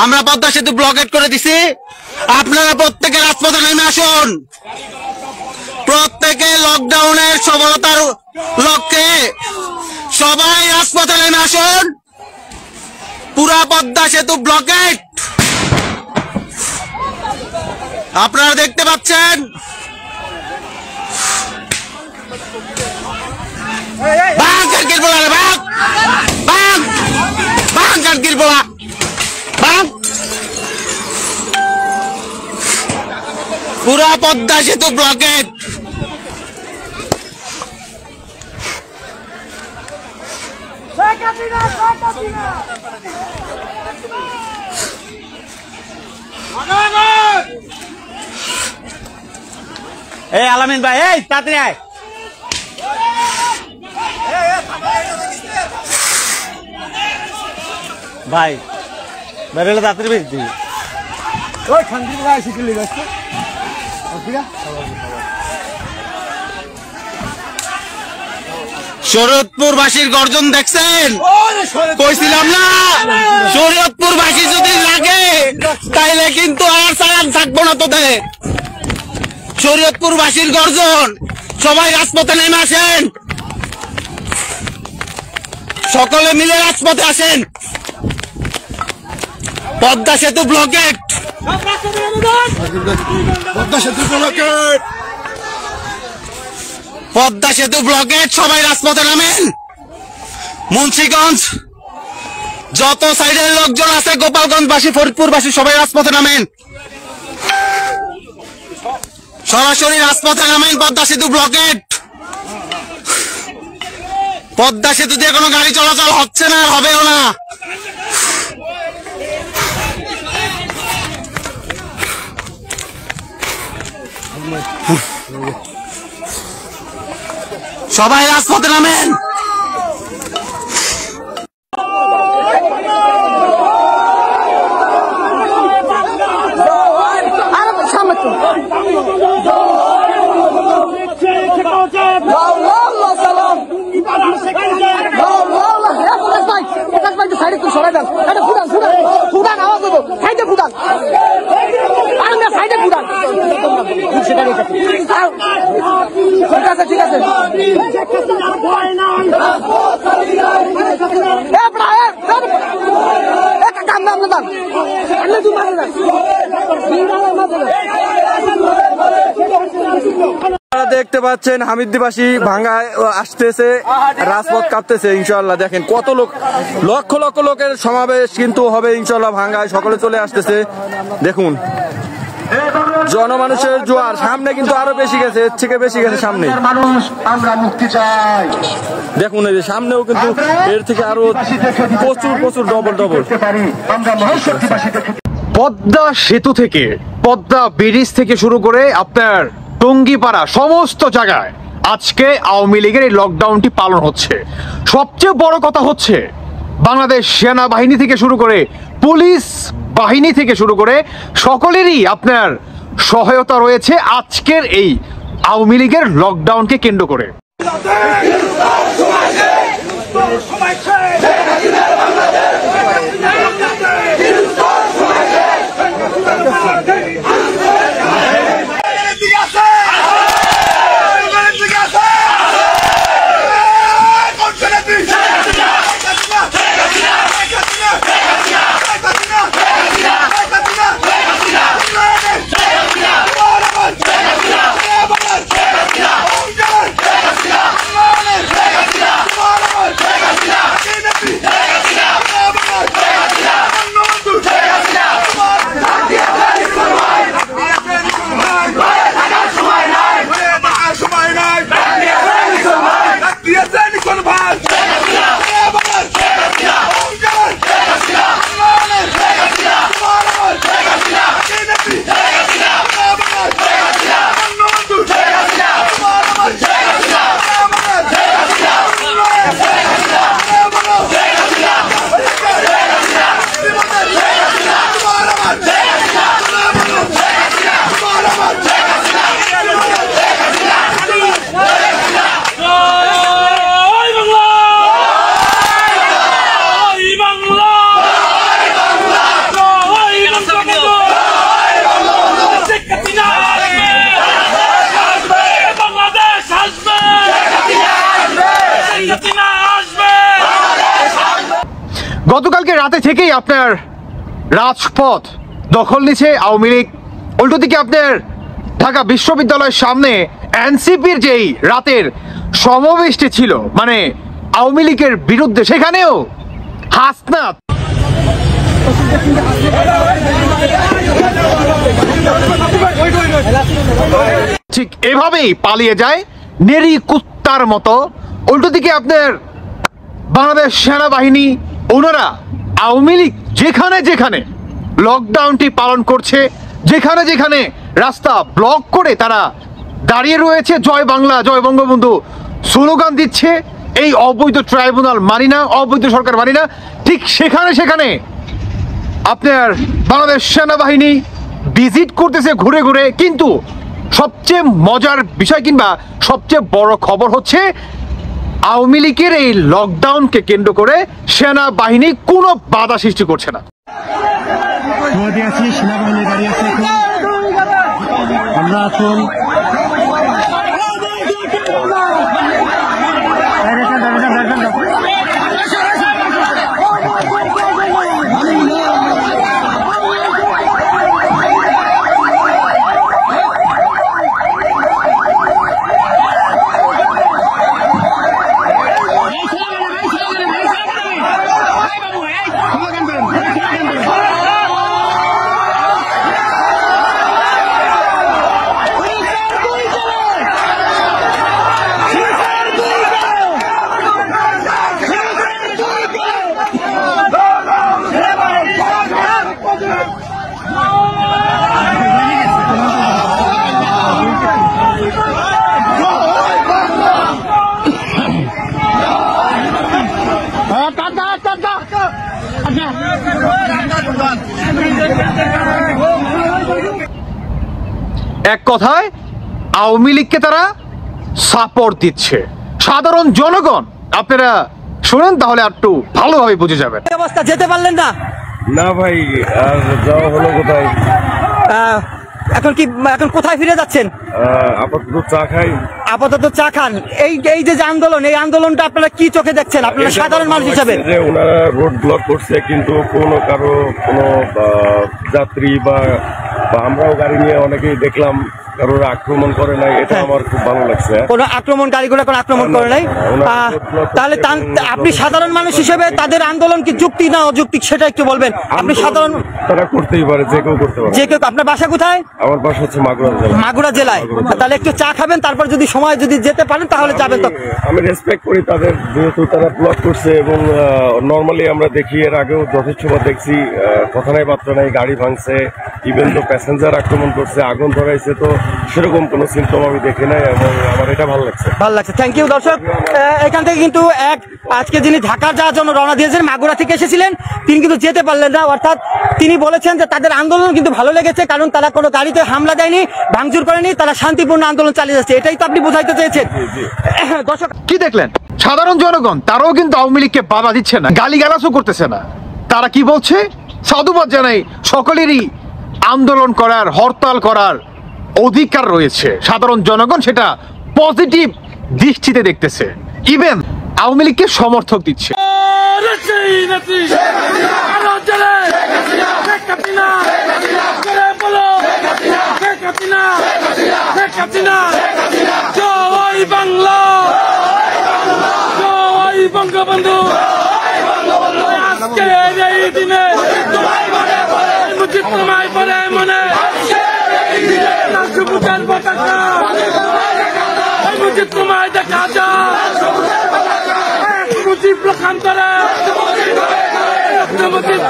আমরা পদ্মা সেতু ব্লকেট করে দিছি। আপনারা প্রত্যেকে রাজপথে নেমে আসুন। প্রত্যেকে লকডাউনের সফলতার লক্ষ্যে সবাই রাজপথে নেমে আসুন। পুরা পদ্মা সেতু ব্লকেট আপনারা দেখতে পাচ্ছেন। পুরা পদ্মা সেতু ব্লকেট। এই আলামিন ভাই, এই তাড়াতাড়ি আয়। ভাই বেরোলে তাড়াতাড়ি বেশ দিই। ওই শান্তি শিখলি যাচ্ছে। শরীয়তপুরবাসীর গর্জন দেখছেন? কইছিলাম না শরীয়তপুরবাসী যদি লাগে তাইলে কিন্তু আর চালান থাকবো না তোদের। শরীয়তপুরবাসীর গর্জন, সবাই রাজপথে নেমে আসেন। সকলে মিলে রাজপথে আসেন। পদ্মা সেতু ব্লকেট, পদ্মা সেতু ব্লকেট, পদ্মা সেতু ব্লকেট। সবাই রাজপথে নামেন। মুন্সিগঞ্জ যত সাইডের লোকজন আছে, গোপালগঞ্জবাসী, ফরিদপুরবাসী, সবাই রাজপথে নামেন। সরাসরি রাজপথে নামেন। পদ্মা সেতু ব্লকেট। পদ্মা সেতু দিয়ে কোনো গাড়ি চলাচল হচ্ছে না, হবেও না। সবাই রাজপথে নামেন। ঠিক আছে দেখতে পাচ্ছেন হামিদদিবাসী ভাঙ্গায় আসতেছে, রাজপথ কাঁপতেছে। ইনশাল্লাহ দেখেন কত লোক, লক্ষ লক্ষ লোকের সমাবেশ কিন্তু হবে ইনশাল্লাহ ভাঙ্গায়। সকলে চলে আসতেছে। দেখুন জনমানুষের জোয়ার। সামনে কিন্তু আরো বেশি গেছে, এর থেকে বেশি গেছে সামনে। আমরা মুক্তি চাই। দেখুন এই যে সামনেও কিন্তু এর থেকে আরো প্রচুর প্রচুর ডবল ডবল। পদ্মা সেতু থেকে, পদ্মা ব্রিজ থেকে শুরু করে আপনার টঙ্গিপাড়া সমস্ত জায়গায় আজকে আওয়ামী লীগের এই লকডাউনটি পালন হচ্ছে। সবচেয়ে বড় কথা হচ্ছে বাংলাদেশ সেনাবাহিনী থেকে শুরু করে পুলিশ বাহিনী থেকে শুরু করে সকলেরই আপনার সহায়তা রয়েছে আজকের এই আওয়ামী লীগের লকডাউনকে কেন্দ্র করে। রাতে থেকেই আপনার রাজপথ দখল নিচ্ছে আওয়ামী লীগ। উল্টো দিকে আপনার ঢাকা বিশ্ববিদ্যালয়ের সামনে এনসিপির যেই রাতের সমাবেশটি ছিল মানে আওয়ামী লীগের বিরুদ্ধে, সেখানেও হাসনাত ঠিক এভাবেই পালিয়ে যায় নেরি কুত্তার মতো। উল্টো দিকে আপনার বাংলাদেশ সেনাবাহিনী, ওনারা আওয়ামী লীগ যেখানে যেখানে লকডাউনটি পালন করছে, যেখানে যেখানে রাস্তা ব্লক করে তারা দাঁড়িয়ে রয়েছে, জয় বাংলা জয় বঙ্গবন্ধু স্লোগান দিচ্ছে, এই অবৈধ ট্রাইব্যুনাল মানি না, অবৈধ সরকার মানি না, ঠিক সেখানে সেখানে আপনার বাংলাদেশ সেনাবাহিনী ভিজিট করতেছে ঘুরে ঘুরে। কিন্তু সবচেয়ে মজার বিষয় কিংবা সবচেয়ে বড় খবর হচ্ছে আওয়ামী লীগের এই লকডাউনকে কেন্দ্র করে সেনাবাহিনী কোনো বাধা সৃষ্টি করছে না। সেনাবাহিনী দাঁড়িয়ে আছে, আমরা এখন এক কথায় আওয়ামী লীগকে তারা সাপোর্ট দিচ্ছে। সাধারণ জনগণ আপনারা শুনেন তাহলে একটু ভালোভাবে বুঝে যাবেন। অবস্থা যেতে পারলেন না? না ভাই, আর যাওয়া হলো কোথায়? এখন কোথায় ফিরে যাচ্ছেন? আপাতত চা খাই। আপাতত চা খান। এই যে আন্দোলন, এই আন্দোলনটা আপনারা কি চোখে দেখছেন আপনারা সাধারণ মানুষ হিসাবে? যে ওনারা রোড ব্লক করছে, কিন্তু কোনো যাত্রী বা আমরাও গাড়ি নিয়ে অনেকেই দেখলাম কারোর আক্রমণ করে নাই, এটা আমার খুব ভালো লাগছে। কোনো আক্রমণকারীগুলো কোনো আক্রমণ করে নাই। তাহলে আপনি সাধারণ মানুষ হিসেবে তাদের আন্দোলন কি যুক্তি না অযৌক্তিক সেটা একটু বলবেন। আপনি সাধারণ, তারা করতেই পারে, যে কেউ করতে পারে। যে কেউ। আপনার বাসা কোথায়? আমার বাসা হচ্ছে মাগুরা জেলায়। তাহলে একটু চা খাবেন, তারপর যদি সময় যদি যেতে পারেন তাহলে যাবেন। তো আমি রেসপেক্ট করি তাদের, যেহেতু তারা ব্লক করছে এবং নর্মালি আমরা দেখি এর আগেও যথেষ্টবার দেখছি, কথা নাই বার্তা নাই, গাড়ি ভাঙছে, ইভেন তো প্যাসেঞ্জার আক্রমণ করছে, আগুন ধরাইছে, তো সেরকম কোনো সিমটম আমি দেখি নাই এবং আমার এটা ভালো লাগছে। Thank you. দর্শক, এখান থেকে কিন্তু আজকে যিনি ঢাকা যাওয়ার জন্য রওনা দিয়েছেন, মাগুরা থেকে এসেছিলেন, তিনি কিন্তু যেতে পারলেন না। অর্থাৎ তিনি বলেছেন যে তাদের আন্দোলন কিন্তু ভালো লেগেছে, কারণ তারা কোনো গাড়িতে হামলা দেয়নি, ভাঙচুর করেনি, তারা শান্তিপূর্ণ আন্দোলন চালিয়ে যাচ্ছে। এটাই তো আপনি বোঝাইতে চেয়েছেন। দর্শক কি দেখলেন? সাধারণ জনগণ তারাও কিন্তু আওয়ামী লীগকে বাধা দিচ্ছে না, গালিগালাজও করতেছে না। তারা কি বলছে? সাধুবাদ জানাই, সকলেরই আন্দোলন করার, হরতাল করার অধিকার রয়েছে। সাধারণ জনগণ সেটা পজিটিভ দৃষ্টিতে দেখতেছে, ইভেন আওয়ামী লীগকে সমর্থক দিচ্ছে। বঙ্গবন্ধু আজকে এই দিনে তোমায় পরে মনে সবুজের পতাকা, তোমায় দেখা যায় মুজিব লক্ষান্তরে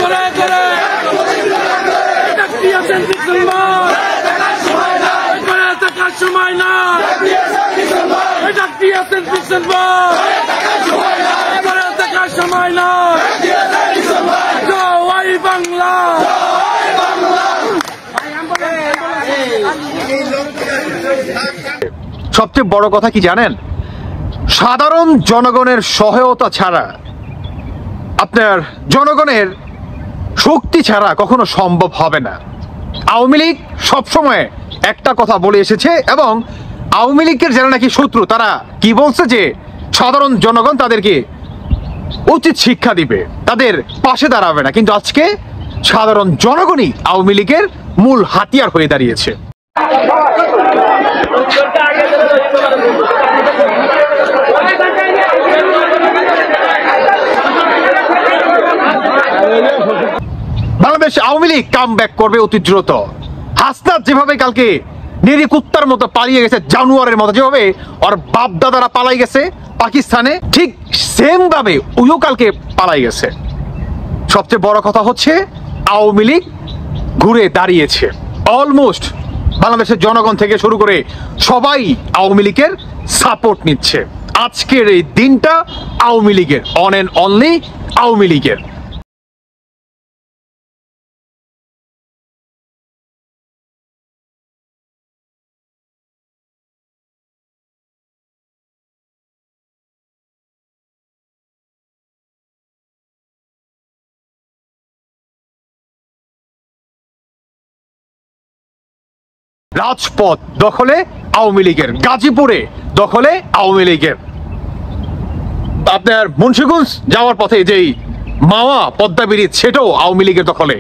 করে করে দিয়েছেন ডিসেম্বর, থাকার সময় না, এটা দিয়েছেন ডিসেম্বর, থাকার সময় না। জয় বাংলা। সবচেয়ে বড় কথা কি জানেন? সাধারণ জনগণের সহায়তা ছাড়া, আপনার জনগণের শক্তি ছাড়া কখনো সম্ভব হবে না। আওয়ামী লীগ সবসময় একটা কথা বলে এসেছে, এবং আওয়ামী লীগের যারা নাকি শত্রু তারা কি বলছে যে সাধারণ জনগণ তাদেরকে উচিত শিক্ষা দিবে, তাদের পাশে দাঁড়াবে না, কিন্তু আজকে সাধারণ জনগণই আওয়ামী লীগের মূল হাতিয়ার হয়ে দাঁড়িয়েছে। বাংলাদেশ আওয়ামী লীগ কাম ব্যাক করবে অতি দ্রুত। হাসনাত যেভাবে কালকে নিরিকুত্তার মতো পালিয়ে গেছে, জানুয়ারের মতো যেভাবে ওর বাপ দাদারা পালাই গেছে পাকিস্তানে, ঠিক সেম ভাবে ওইও কালকে পালাই গেছে। সবচেয়ে বড় কথা হচ্ছে আওয়ামী লীগ ঘুরে দাঁড়িয়েছে। অলমোস্ট বাংলাদেশের জনগণ থেকে শুরু করে সবাই আওয়ামী লীগের সাপোর্ট নিচ্ছে। আজকের এই দিনটা আওয়ামী লীগের, অন এন্ড অনলি আওয়ামী লীগের। রাজপথ দখলে আওয়ামী লীগের, গাজীপুরে দখলে আওয়ামী লীগের। আপনার মুন্সিগঞ্জ যাওয়ার পথে যেই মাওয়া পদ্মা ব্রিজ, সেটাও আওয়ামী লীগের দখলে।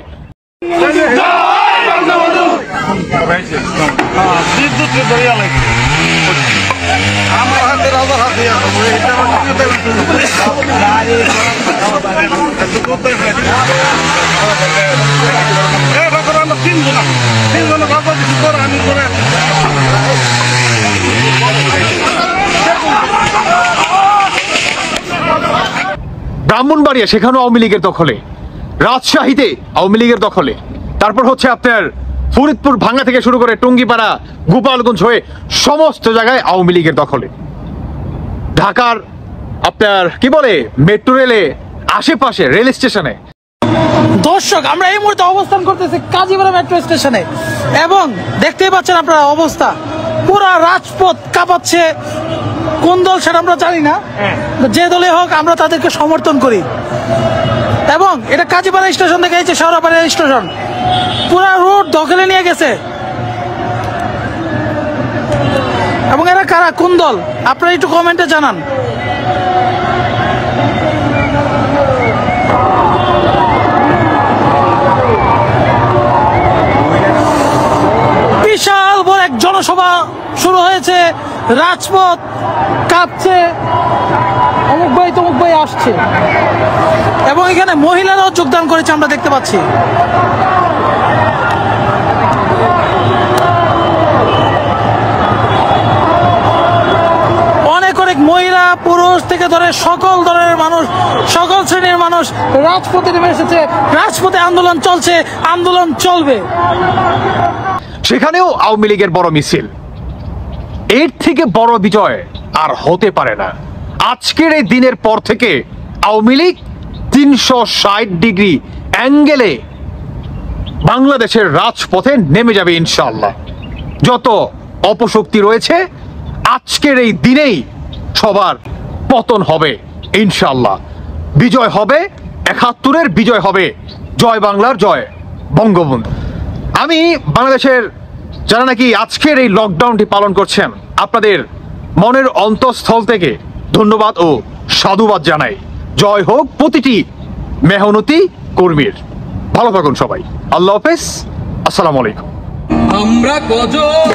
ব্রাহ্মণবাড়িয়া সেখানেও আওয়ামী লীগের দখলে, রাজশাহীতে আওয়ামী লীগের দখলে, তারপর হচ্ছে আপনার ফরিদপুর ভাঙ্গা থেকে শুরু করে টুঙ্গিপাড়া গোপালগঞ্জ হয়ে সমস্ত জায়গায় আওয়ামী লীগের দখলে। ঢাকার আপনার কি বলে মেট্রো রেলে আশেপাশে রেল স্টেশনে। দর্শক, আমরা এই মুহূর্তে অবস্থান করতেছি কাজীপাড়া মেট্রো স্টেশনে এবং দেখতেই পাচ্ছেন আপনারা অবস্থা, পুরা রাজপথ কাঁপাচ্ছে। কোন দল সেটা আমরা জানি না, যে দলে হোক আমরা তাদেরকে সমর্থন করি। এবং এটা কাজীপাড়া স্টেশন থেকে এই যে শেওড়াপাড়া স্টেশন, পুরা রোড দখলে নিয়ে গেছে। এবং এরা কারা, কোন দল, আপনারা একটু কমেন্টে জানান। বিশাল বড় এক জনসভা শুরু হয়েছে, রাজপথ কাঁপছে, অমুক ভাই তমুক ভাই আসছে এবং এখানে মহিলারাও যোগদান করেছে আমরা দেখতে পাচ্ছি। অনেক অনেক মহিলা পুরুষ থেকে ধরে সকল ধরনের মানুষ, সকল শ্রেণীর মানুষ রাজপথে নেমে এসেছে। রাজপথে আন্দোলন চলছে, আন্দোলন চলবে। সেখানেও আওয়ামী লীগের বড় মিছিল। এর থেকে বড় বিজয় আর হতে পারে না। আজকের এই দিনের পর থেকে আওয়ামী লীগ 360 ডিগ্রি অ্যাঙ্গেলে বাংলাদেশের রাজপথে নেমে যাবে ইনশাআল্লাহ। যত অপশক্তি রয়েছে আজকের এই দিনেই সবার পতন হবে ইনশাআল্লাহ। বিজয় হবে ৭১-এর বিজয় হবে, জয় বাংলার জয় বঙ্গবন্ধু। আমি বাংলাদেশের যারা নাকি আজকের এই লকডাউনটি পালন করছেন, আপনাদের মনের অন্তঃস্থল থেকে ধন্যবাদ ও সাধুবাদ জানাই। জয় হোক প্রতিটি মেহনতি কর্মীর। ভালো থাকুন সবাই। আল্লাহ হাফেজ, আসসালামু আলাইকুম। আমরা কজন